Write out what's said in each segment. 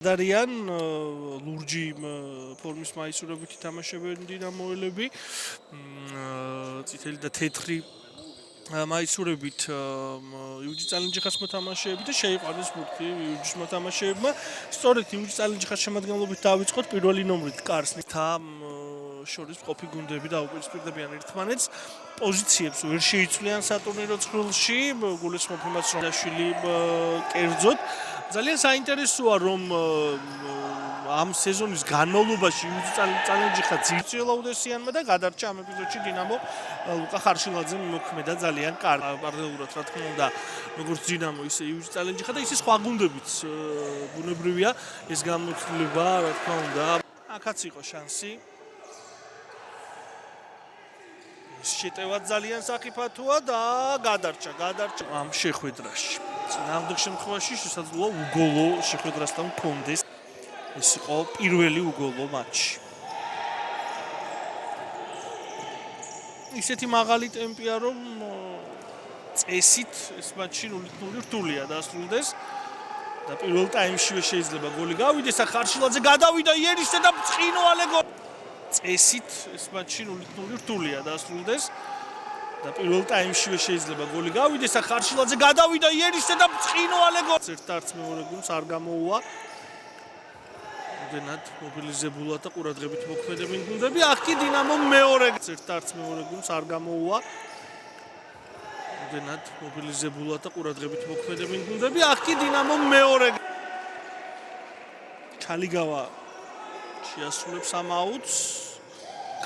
Daryan ლურჯი ფორმის მაისურებით ითამაშებენ დინამოელები. წითელი და თეთრი მაისურებით იუჯი წალენჯიხას მოთამაშეები და შეიყვანეს ბურთი იუჯის მოთამაშეებმა. სწორედ იუჯი წალენჯიხას შემადგენლობით დავიწყოთ პირველი ნომრით კარსნითა შორის მყოფი გუნდები დაუპირისპირდებიან ერთმანეთს. პოზიციებს ვერ შეიცვლიან სატურნირო ცხრილში, გულისხმობ იმას რომ დაშვილი კერძოდ ძალიან საინტერესოა რომ ამ სეზონის განმავლობაში იუჯი წალენჯიხა ძირწილა უდესიანმა და გადარჩა ამ ეპიზოდში დინამო ლუკა ხარშილაძემ მოქმედა ძალიან კარგად პარალელურად რა თქმა უნდა როგორც დინამო ისე იუჯი წალენჯიხა და ისე სხვა გუნდებიც ბუნებრივია ეს გამოცდილება რა თქმა უნდა აქაც იყო შანსი შეტევა ძალიან საფათოა და გადარჩა ამ შეხვედრაში. წინააღმდეგ შემთხვევაში შესაძლოა უგოლო შეხვედრასთან მქონდეს. ეს იყო პირველი უგოლო მატჩი. ისეთი მაღალი ტემპია რომ წესით ეს მატჩი 0-0 რთულია დასრულდეს. და პირველ ტაიმშივე შეიძლება გოლი გავიდეს, ხარშილაძე გადავიდა იერიშზე და ცხინო ალეგო წესით ეს მატჩი 0-0 რთულია დასრულდეს. და პირველ ტაიმშივე შეიძლება გოლი გავიდეს, ხარშილაძე გადავიდა იერიშზე და ცხინო ალეგო ერთ-ერთ მეორე გუნდს არ გამოუვა. ოდენად მობილიზებულად და ყურადღებით მოქმედებენ გუნდები. აქ კი დინამო მეორე ერთ-ერთ მეორე გუნდს არ გამოუვა. ოდენად მობილიზებულად და ყურადღებით მოქმედებენ გუნდები. აქ კი დინამო მეორე ჩალიგავა შეასრულებს ამ აუტს.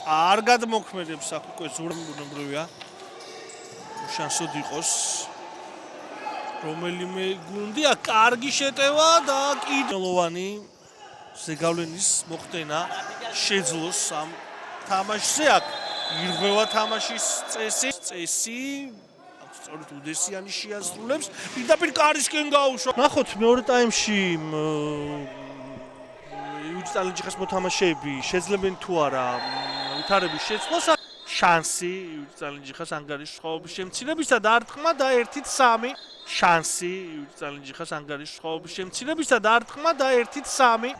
კარგად მოქმედებს აქ უკვე ზურმბუნებრივია. შანსოდ იყოს რომელიმე გუნდი აქ კარგი შეტევა და კიდლოვანი ზეგავლენის მოხდენა შეძლოს ამ თამაშზე აქ ირღვევა თამაშის წესი სწორედ უდესიანი შეასრულებს პირდაპირ კარისკენ გაუშვა. ნახოთ მეორე ტაიმში იუჯი წალენჯიხას მოთამაშეები შეძლებენ თუ არა ვითარების შეცვლას შანსი იუჯი წალენჯიხას ანგარიშის სხვაობის შემცირებისა და არტყმა და 1-3 შანსი იუჯი წალენჯიხას ანგარიშის სხვაობის შემცირებისა და არტყმა და 1-3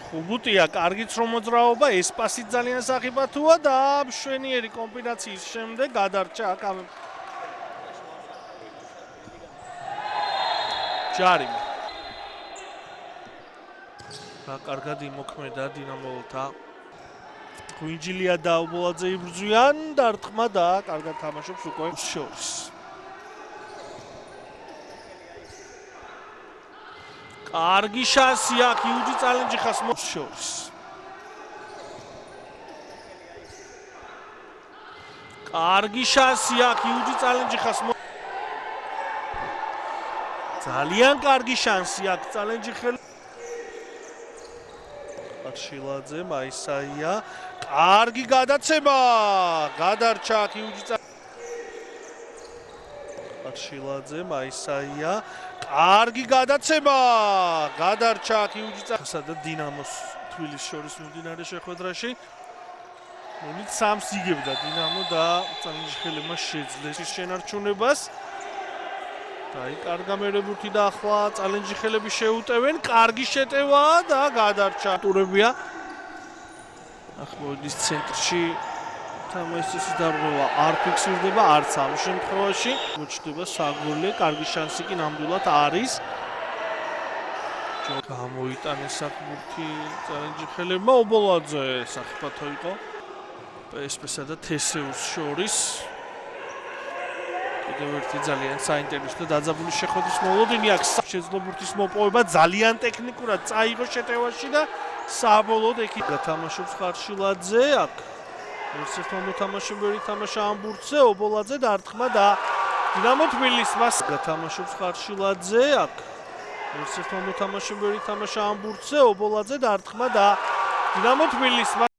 ხუბუტია კარგიც რომ მოძრაობა ეს პასით ძალიან საფათოა და მშვენიერი კომბინაციის შემდეგ გადარჩა აქ ჯარიმი რა კარგად იმოქმედა დინამოლთა ღვინჯილია და უბოლაძე იბრძვიან და არტყმა და კარგად თამაშობს უკვე შორის კარგი შანსი აქ იუჯი წალენჯიხას შორის კარგი შანსი აქ იუჯი წალენჯიხას ძალიან კარგი შანსი აქ წალენჯიხელი ხარშილაძე მაისაია კარგი გადაცემა გადარჩა აქ იუჯი ხარშილაძე მაისაია კარგი გადაცემა გადარჩა აქ იუჯი წალენჯიხასა და დინამოს თბილისის შორის მიმდინარე შეხვედრაში 0-3 იგებდა დინამო და წალენჯიხელებმა შეძლეს ის შენარჩუნებას აი კარგა მერებურთი და ახლა წალენჯიხელები შეუტევენ კარგი შეტევა და გადარჩა ტურებია ახლა ის ცენტრში თამაშის დარღვევა არ ფიქსირდება არც ამ შემთხვევაში მოჩდება საგოლე კარგი შანსი კი ნამდვილად არის გამოიტანეს აქ ბურთი წალენჯიხელებმა ობოლაძე საფათო იყო პსპ-სა და თესეუს შორის კიდევ ერთი ძალიან საინტერესო და დაძაბული შეხვედრის მოლოდინი აქ შეძლო ბურთის მოპოვება ძალიან ტექნიკურად წაიღო შეტევაში და საბოლოოდ ეკი გათამაშობს ხარშილაძე აქ ერთ-ერთმა მოთამაშემ ვერ ითამაშა ამ ბურთზე ობოლაძე და არტყმა და დინამო თბილისმა გათამაშობს ხარშილაძე აქ ერთ-ერთმა მოთამაშემ ვერ ითამაშა ამ ბურთზე ობოლაძე და არტყმა და დინამო თბილისმა